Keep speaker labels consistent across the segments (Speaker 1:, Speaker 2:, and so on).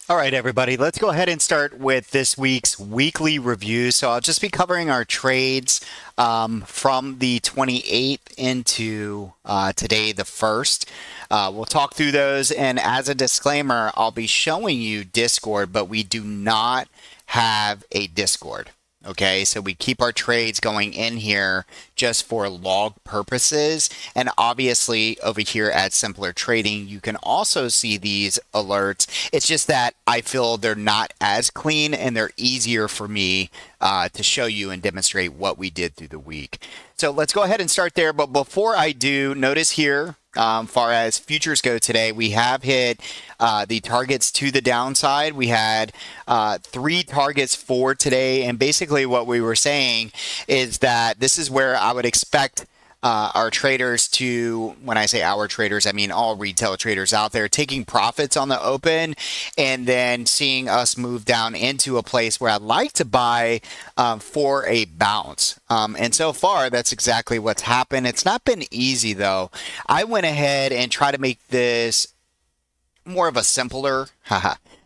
Speaker 1: All right, everybody, let's go ahead and start with this week's weekly review. So I'll just be covering our trades from the 28th into today, the 1st. We'll talk through those. And as a disclaimer, I'll be showing you Discord, but we do not have a Discord. Okay, so we keep our trades going in here just for log purposes. And obviously, over here at Simpler Trading, you can also see these alerts. It's just that I feel they're not as clean and they're easier for me to show you and demonstrate what we did through the week. So let's go ahead and start there. But before I do, notice here, far as futures go today, we have hit the targets to the downside. We had 3 targets for today. And basically what we were saying is that this is where I would expect our traders to, when I say our traders, I mean all retail traders out there, taking profits on the open and then seeing us move down into a place where I'd like to buy for a bounce. And so far, that's exactly what's happened. It's not been easy, though. I went ahead and tried to make this more of a simpler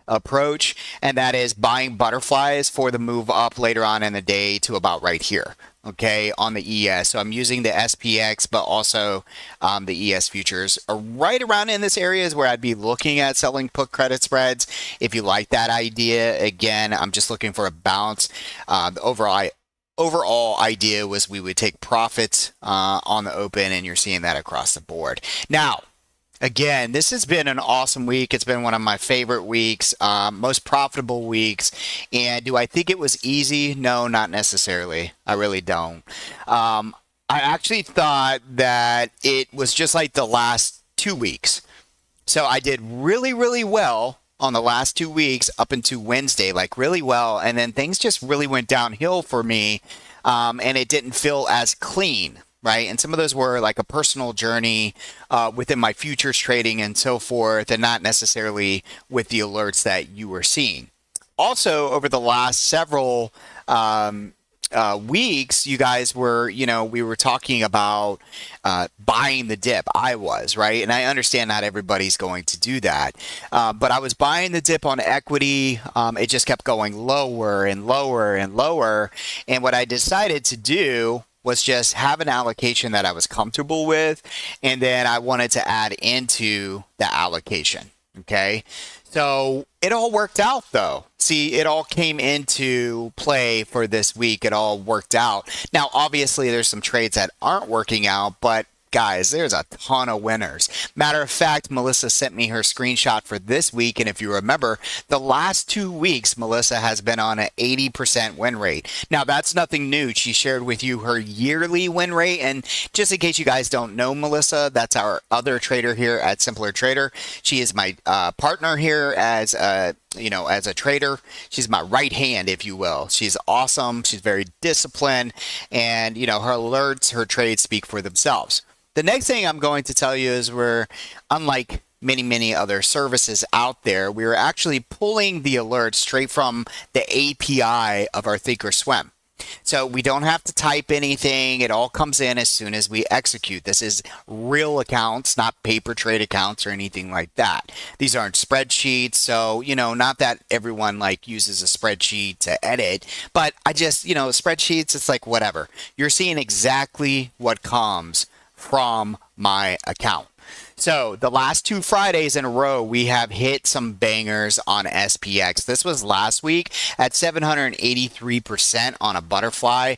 Speaker 1: approach, and that is buying butterflies for the move up later on in the day to about right here. Okay, on the ES. So I'm using the SPX, but also the ES futures are right around in this area is where I'd be looking at selling put credit spreads. If you like that idea, again, I'm just looking for a bounce. The overall idea was we would take profits on the open, and you're seeing that across the board. Now, again, this has been an awesome week. It's been one of my favorite weeks, most profitable weeks. And do I think it was easy? No, not necessarily. I really don't. I actually thought that it was just like the last 2 weeks. So I did really, really well on the last 2 weeks up into Wednesday, like really well. And then things just really went downhill for me, and it didn't feel as clean. Right. And some of those were like a personal journey within my futures trading and so forth, and not necessarily with the alerts that you were seeing. Also, over the last several weeks, you guys were, we were talking about buying the dip. I was, right? And I understand not everybody's going to do that. But I was buying the dip on equity. It just kept going lower and lower and lower. And what I decided to do was just have an allocation that I was comfortable with, and then I wanted to add into the allocation. Okay. So it all worked out though. See, it all came into play for this week. It all worked out. Now, obviously, there's some trades that aren't working out, but guys, there's a ton of winners. Matter of fact, Melissa sent me her screenshot for this week. And if you remember, the last 2 weeks, Melissa has been on an 80% win rate. Now, that's nothing new. She shared with you her yearly win rate. And just in case you guys don't know Melissa, that's our other trader here at Simpler Trader. She is my partner here as as a trader. She's my right hand, if you will. She's awesome. She's very disciplined. And, her alerts, her trades speak for themselves. The next thing I'm going to tell you is we're, unlike many, many other services out there, we're actually pulling the alerts straight from the API of our Thinkorswim. So we don't have to type anything. It all comes in as soon as we execute. This is real accounts, not paper trade accounts or anything like that. These aren't spreadsheets. So, not that everyone uses a spreadsheet to edit, but I just, spreadsheets, it's like whatever. You're seeing exactly what comes from my account. So the last 2 Fridays in a row, we have hit some bangers on SPX. This was last week at 783% on a butterfly.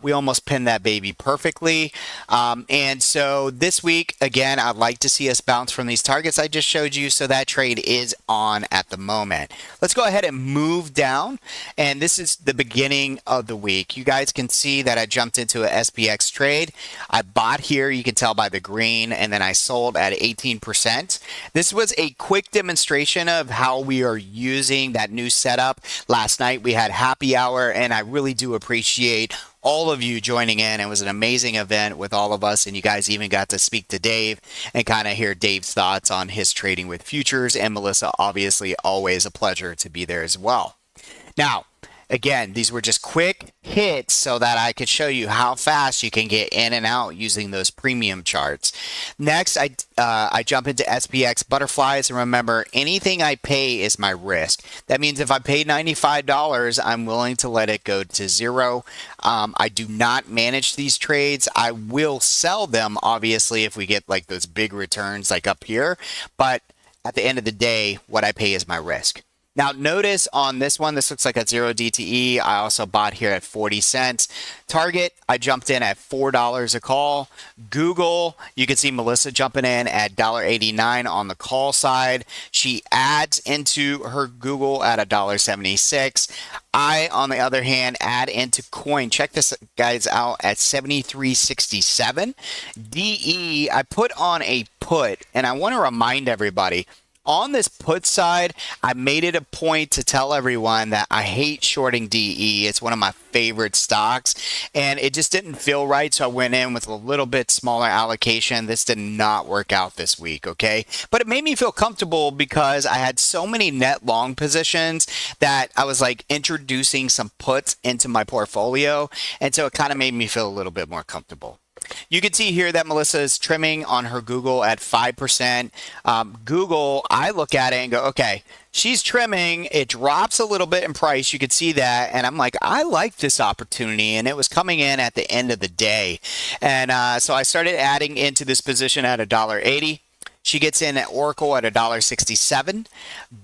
Speaker 1: We almost pinned that baby perfectly. And so this week, again, I'd like to see us bounce from these targets I just showed you. So that trade is on at the moment. Let's go ahead and move down. And this is the beginning of the week. You guys can see that I jumped into a SPX trade. I bought here, you can tell by the green, and then I sold at 18%. This was a quick demonstration of how we are using that new setup. Last night we had happy hour, and I really do appreciate all of you joining in. It was an amazing event with all of us, and you guys even got to speak to Dave and kind of hear Dave's thoughts on his trading with futures. And Melissa, obviously, always a pleasure to be there as well. Now, Again, these were just quick hits so that I could show you how fast you can get in and out using those premium charts. Next, I jump into SPX butterflies, and remember, anything I pay is my risk. That means if I pay $95, I'm willing to let it go to zero. I do not manage these trades. I will sell them, obviously, if we get like those big returns like up here, but at the end of the day, what I pay is my risk. Now notice on this one, this looks like a 0 DTE. I also bought here at 40 cents. Target, I jumped in at $4 a call. Google, you can see Melissa jumping in at $1.89 on the call side. She adds into her Google at $1.76. I, on the other hand, add into coin. Check this guys out at 73.67. DE, I put on a put, and I want to remind everybody, on this put side, I made it a point to tell everyone that I hate shorting DE. It's one of my favorite stocks, and it just didn't feel right, so I went in with a little bit smaller allocation. This did not work out this week, okay? But it made me feel comfortable because I had so many net long positions that I was like introducing some puts into my portfolio, and so it kind of made me feel a little bit more comfortable. You can see here that Melissa is trimming on her Google at 5%. Google, I look at it and go, okay, she's trimming. It drops a little bit in price. You can see that. And I'm like, I like this opportunity. And it was coming in at the end of the day. And so I started adding into this position at $1.80. She gets in at Oracle at $1.67.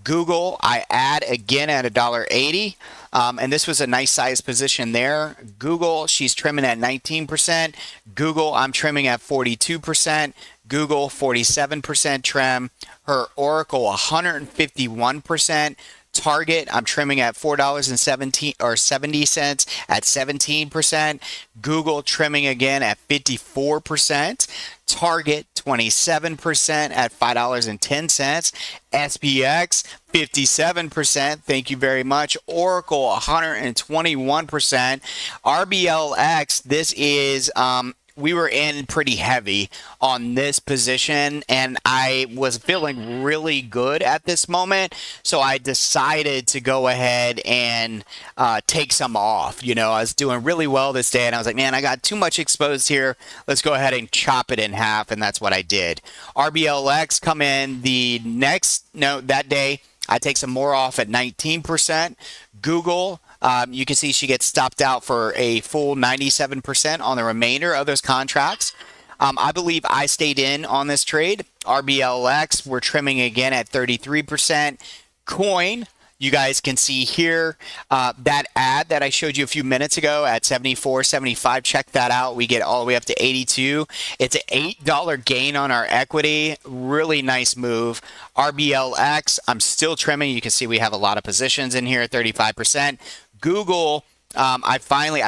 Speaker 1: Google, I add again at $1.80. And this was a nice size position there. Google, she's trimming at 19%. Google, I'm trimming at 42%. Google, 47% trim. Her Oracle, 151%. Target, I'm trimming at $4.70 at 17%. Google trimming again at 54%. Target 27% at $5.10. SPX 57%. Thank you very much. Oracle 121%. RBLX, this is we were in pretty heavy on this position, and I was feeling really good at this moment, so I decided to go ahead and take some off. You know, I was doing really well this day, and I was like, man, I got too much exposed here. Let's go ahead and chop it in half, and that's what I did. RBLX come in that day. I take some more off at 19%. Google, you can see she gets stopped out for a full 97% on the remainder of those contracts. I believe I stayed in on this trade. RBLX, we're trimming again at 33%. Coin, you guys can see here that ad that I showed you a few minutes ago at 74.75. Check that out. We get all the way up to 82. It's an $8 gain on our equity. Really nice move. RBLX, I'm still trimming. You can see we have a lot of positions in here at 35%. Google, I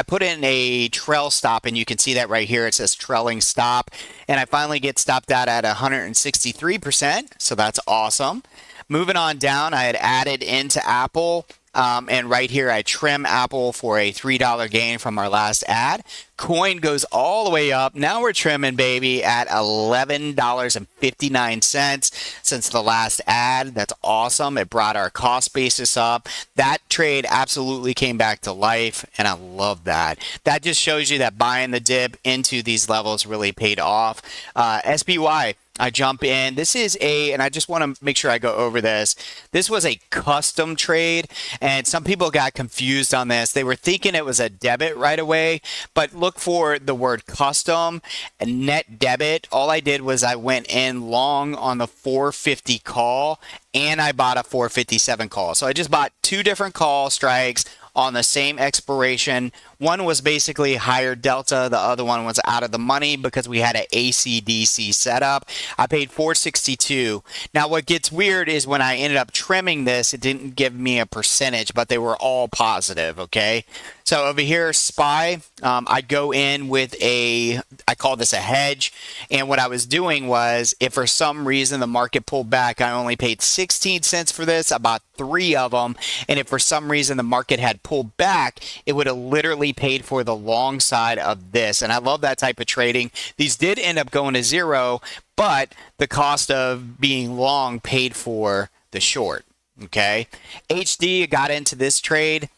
Speaker 1: put in a trail stop, and you can see that right here. It says trailing stop, and I finally get stopped out at 163%. So that's awesome. Moving on down, I had added into Apple, and right here I trim Apple for a $3 gain from our last ad. Coin goes all the way up. Now we're trimming, baby, at $11.59 since the last ad. That's awesome. It brought our cost basis up. That trade absolutely came back to life, and I love that. That just shows you that buying the dip into these levels really paid off. SPY, I jump in. This is and I just want to make sure I go over this. This was a custom trade, and some people got confused on this. They were thinking it was a debit right away, but look for the word custom and net debit. All I did was I went in long on the 450 call, and I bought a 457 call. So I just bought two different call strikes on the same expiration. One was basically higher delta. The other one was out of the money because we had an ACDC setup. I paid $4.62. Now what gets weird is when I ended up trimming this, it didn't give me a percentage, but they were all positive, okay? So over here, SPY, I'd go in with I call this a hedge. And what I was doing was, if for some reason the market pulled back, I only paid 16 cents for this. I bought 3 of them. And if for some reason the market had pulled back, it would have literally paid for the long side of this. And I love that type of trading. These did end up going to zero, but the cost of being long paid for the short. Okay. HD got into this trade.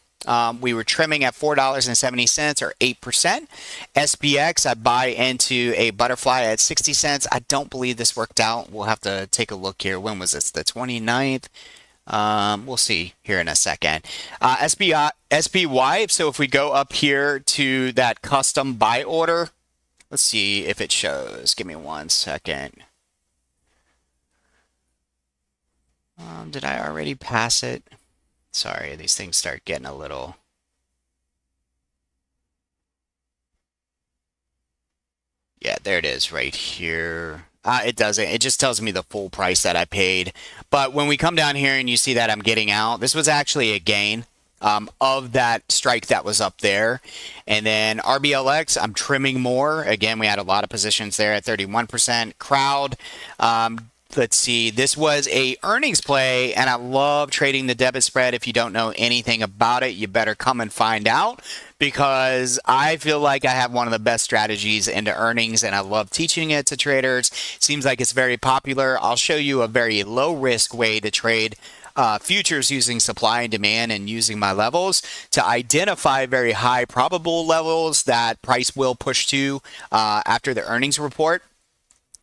Speaker 1: We were trimming at $4.70 or 8%. SPX, I buy into a butterfly at 60 cents. I don't believe this worked out. We'll have to take a look here. When was this? The 29th? We'll see here in a second. SPY, so if we go up here to that custom buy order, let's see if it shows. Give me 1 second. Did I already pass it? Sorry, these things start getting a little... Yeah, there it is right here. It doesn't. It just tells me the full price that I paid. But when we come down here and you see that I'm getting out, this was actually a gain of that strike that was up there. And then RBLX, I'm trimming more. Again, we had a lot of positions there at 31%. Crowd, let's see, this was a earnings play, and I love trading the debit spread. If you don't know anything about it, you better come and find out, because I feel like I have one of the best strategies into earnings, and I love teaching it to traders. Seems like it's very popular. I'll show you a very low risk way to trade futures using supply and demand and using my levels to identify very high probable levels that price will push to after the earnings report.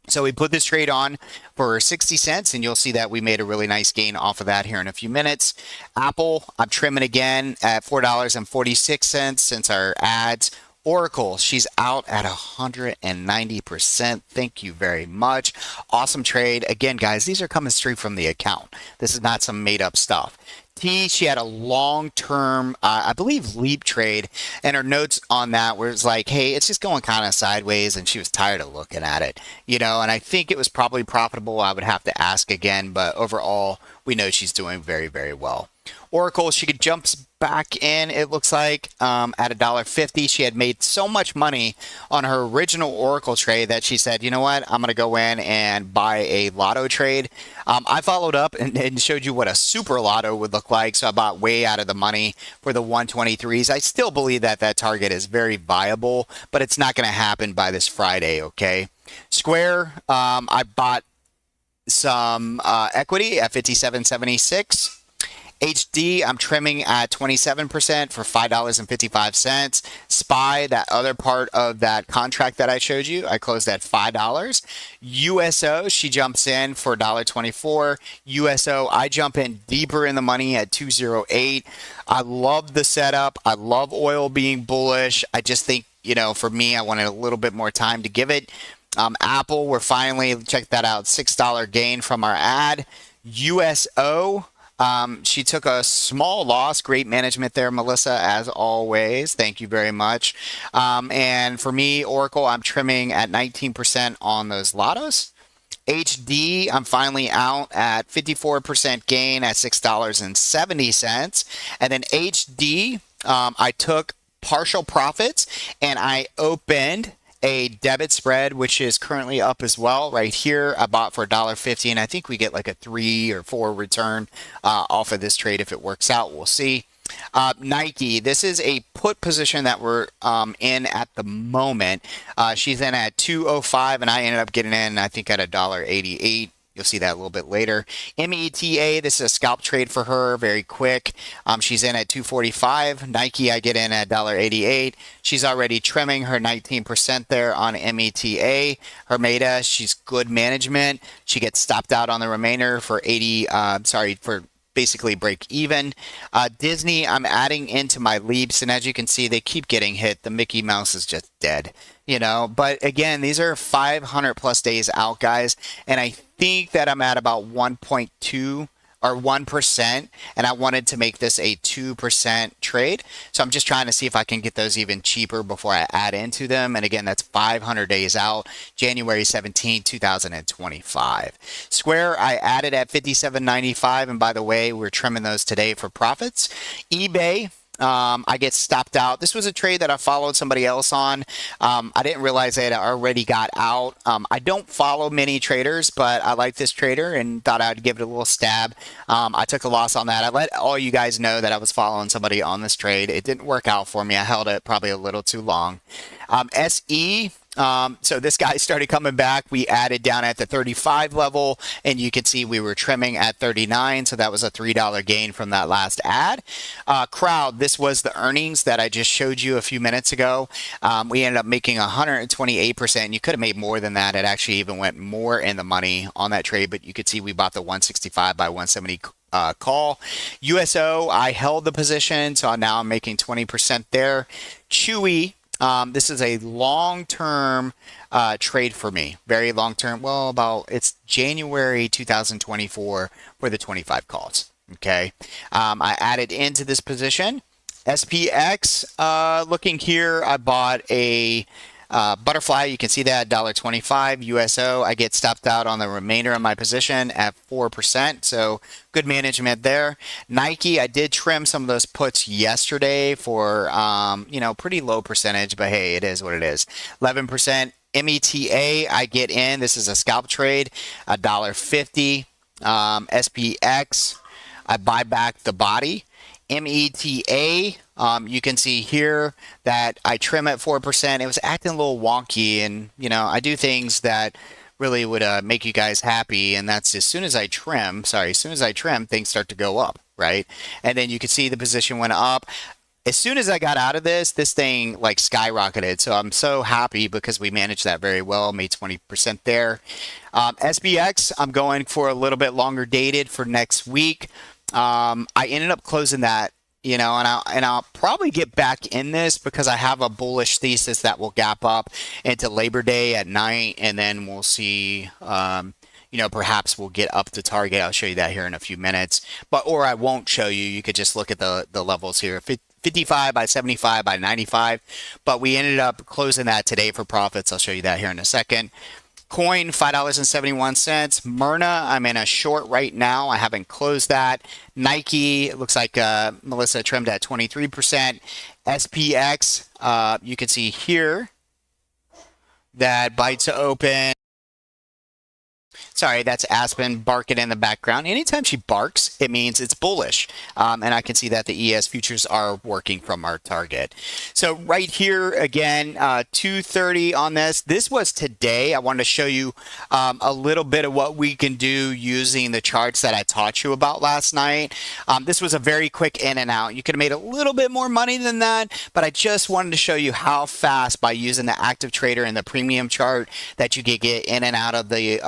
Speaker 1: So we put this trade on for 60 cents, and you'll see that we made a really nice gain off of that here in a few minutes. Apple, I'm trimming again at $4.46 since our ads. Oracle, she's out at 190%. Thank you very much. Awesome trade. Again, guys, these are coming straight from the account. This is not some made up stuff. T, she had a long-term, I believe, leap trade, and her notes on that were like, hey, it's just going kind of sideways, and she was tired of looking at it, you know, and I think it was probably profitable. I would have to ask again, but overall, we know she's doing very, very well. Oracle, she jumps back in, it looks like, at $1.50. She had made so much money on her original Oracle trade that she said, you know what, I'm going to go in and buy a lotto trade. I followed up and showed you what a super lotto would look like, so I bought way out of the money for the 123s. I still believe that that target is very viable, but it's not going to happen by this Friday, okay? Square, I bought some equity at 57.76. HD, I'm trimming at 27% for $5.55. SPY, that other part of that contract that I showed you, I closed at $5. USO, she jumps in for $1.24. USO, I jump in deeper in the money at 208. I love the setup. I love oil being bullish. I just think, you know, for me, I wanted a little bit more time to give it. Apple, we're finally, check that out, $6 gain from our ad. USO, she took a small loss. Great management there, Melissa, as always. Thank you very much. And for me, Oracle, I'm trimming at 19% on those lottos. HD, I'm finally out at 54% gain at $6.70. And then HD, I took partial profits and I opened a debit spread, which is currently up as well. Right here, I bought for $1.50, and I think we get like a 3 or 4 return off of this trade if it works out. We'll see. Nike, this is a put position that we're in at the moment. She's in at 205, and I ended up getting in, I think, at $1.88. You'll see that a little bit later. META, this is a scalp trade for her, very quick. She's in at 245. Nike, I get in at $1.88. She's already trimming her 19% there on META. Hermeta, she's good management. She gets stopped out on the remainder for for basically break even. Disney, I'm adding into my leaps, and as you can see, they keep getting hit. The Mickey Mouse is just dead, you know. But again, these are 500 plus days out, guys, and I think that I'm at about 1.2 or 1%, and I wanted to make this a 2% trade. So I'm just trying to see if I can get those even cheaper before I add into them. And again, that's 500 days out, January 17, 2025. Square, I added at 57.95, and by the way, we're trimming those today for profits. eBay, I get stopped out. This was a trade that I followed somebody else on. I didn't realize they had already got out. I don't follow many traders, but I like this trader and thought I'd give it a little stab. I took a loss on that. I let all you guys know that I was following somebody on this trade. It didn't work out for me. I held it probably a little too long. SE, So this guy started coming back. We added down at the 35 level, and you can see we were trimming at 39. So that was a $3 gain from that last ad. Crowd, this was the earnings that I just showed you a few minutes ago. We ended up making 128%. You could have made more than that. It actually even went more in the money on that trade, but you could see we bought the 165 by 170 call. USO, I held the position, so now I'm making 20% there. Chewy, this is a long-term trade for me, very long-term. Well, it's January 2024 for the 25 calls. Okay, I added into this position. SPX, looking here, I bought a butterfly. You can see that $1.25 USO. I get stopped out on the remainder of my position at 4%. So good management there. Nike, I did trim some of those puts yesterday for, pretty low percentage, but hey, it is what it is. 11%. META, I get in. This is a scalp trade, $1.50. SPX, I buy back the body. META, you can see here that I trim at 4%. It was acting a little wonky, and I do things that really would make you guys happy, and that's as soon as I trim, things start to go up, right? And then you can see the position went up. As soon as I got out of this thing like skyrocketed. So I'm so happy because we managed that very well, made 20% there. SBX, I'm going for a little bit longer dated for next week. I ended up closing that, and I'll probably get back in this because I have a bullish thesis that will gap up into Labor Day at night, and then we'll see. Perhaps we'll get up to target. I'll show you that here in a few minutes, or I won't show you. You could just look at the levels here. 55 by 75 by 95, but we ended up closing that today for profits. I'll show you that here in a second. Coin, $5.71. Myrna, I'm in a short right now. I haven't closed that. Nike, it looks like Melissa trimmed at 23%. SPX, you can see here that buy to open. Sorry, that's Aspen barking in the background. Anytime she barks, it means it's bullish. And I can see that the ES futures are working from our target. So right here, again, 230 on this. This was today. I wanted to show you a little bit of what we can do using the charts that I taught you about last night. This was a very quick in and out. You could have made a little bit more money than that, but I just wanted to show you how fast by using the active trader and the premium chart that you could get in and out of the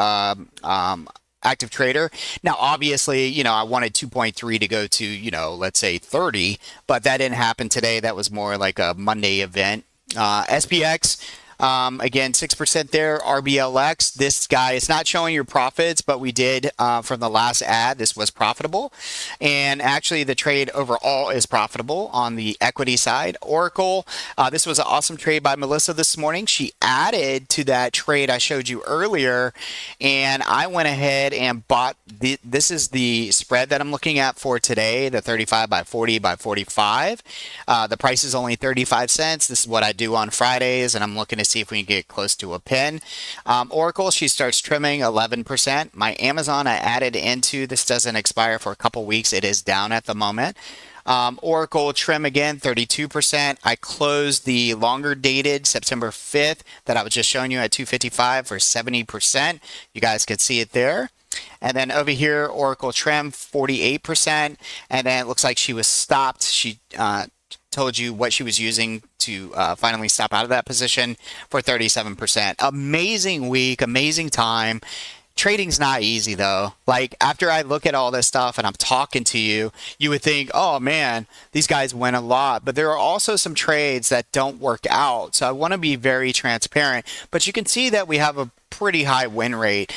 Speaker 1: active trader. Now, obviously, I wanted 2.3 to go to, let's say 30, but that didn't happen today. That was more like a Monday event. SPX, again, 6% there. RBLX, this guy is not showing your profits, but we did from the last ad. This was profitable. And actually, the trade overall is profitable on the equity side. Oracle, this was an awesome trade by Melissa this morning. She added to that trade I showed you earlier, and I went ahead and bought this is the spread that I'm looking at for today, the 35 by 40 by 45. The price is only 35 cents. This is what I do on Fridays, and I'm looking to see if we can get close to a pin. Oracle, she starts trimming 11%. My Amazon I added into. This doesn't expire for a couple weeks. It is down at the moment. Oracle trim again, 32%. I closed the longer dated September 5th that I was just showing you at 255 for 70%. You guys could see it there. And then over here, Oracle trim 48%. And then it looks like she was stopped. She told you what she was using to finally stop out of that position for 37%. Amazing week, amazing time. Trading's not easy though. Like after I look at all this stuff and I'm talking to you, you would think, oh man, these guys win a lot. But there are also some trades that don't work out. So I want to be very transparent. But you can see that we have a pretty high win rate.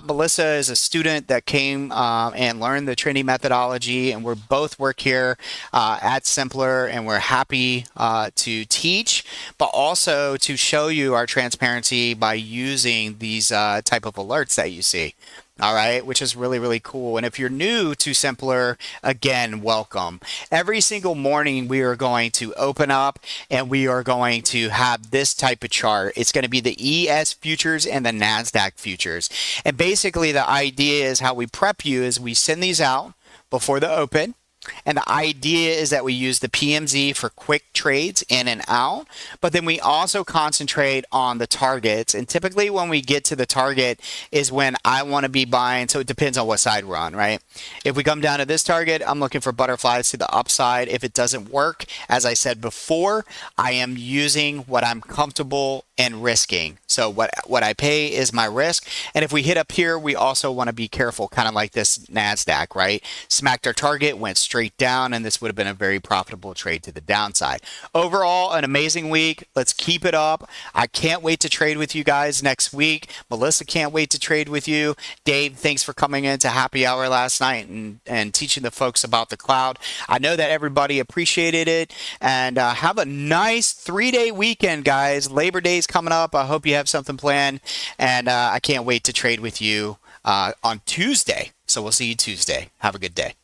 Speaker 1: Melissa is a student that came and learned the trading methodology, and we're both work here at Simpler, and we're happy to teach, but also to show you our transparency by using these type of alerts that you see. All right, which is really, really cool. And if you're new to Simpler, again, welcome. Every single morning, we are going to open up and we are going to have this type of chart. It's going to be the ES futures and the NASDAQ futures. And basically, the idea is how we prep you is we send these out before the open. And the idea is that we use the PMZ for quick trades in and out, but then we also concentrate on the targets. And typically when we get to the target is when I want to be buying. So it depends on what side we're on, right? If we come down to this target, I'm looking for butterflies to the upside. If it doesn't work, as I said before, I am using what I'm comfortable and risking. So what I pay is my risk. And if we hit up here, we also want to be careful, kind of like this NASDAQ, right? Smacked our target, went straight down, and this would have been a very profitable trade to the downside. Overall, an amazing week. Let's keep it up. I can't wait to trade with you guys next week. Melissa can't wait to trade with you. Dave, thanks for coming into happy hour last night and teaching the folks about the cloud. I know that everybody appreciated it. And have a nice 3-day weekend, guys. Labor Day's coming up. I hope you have something planned. And I can't wait to trade with you on Tuesday. So we'll see you Tuesday. Have a good day.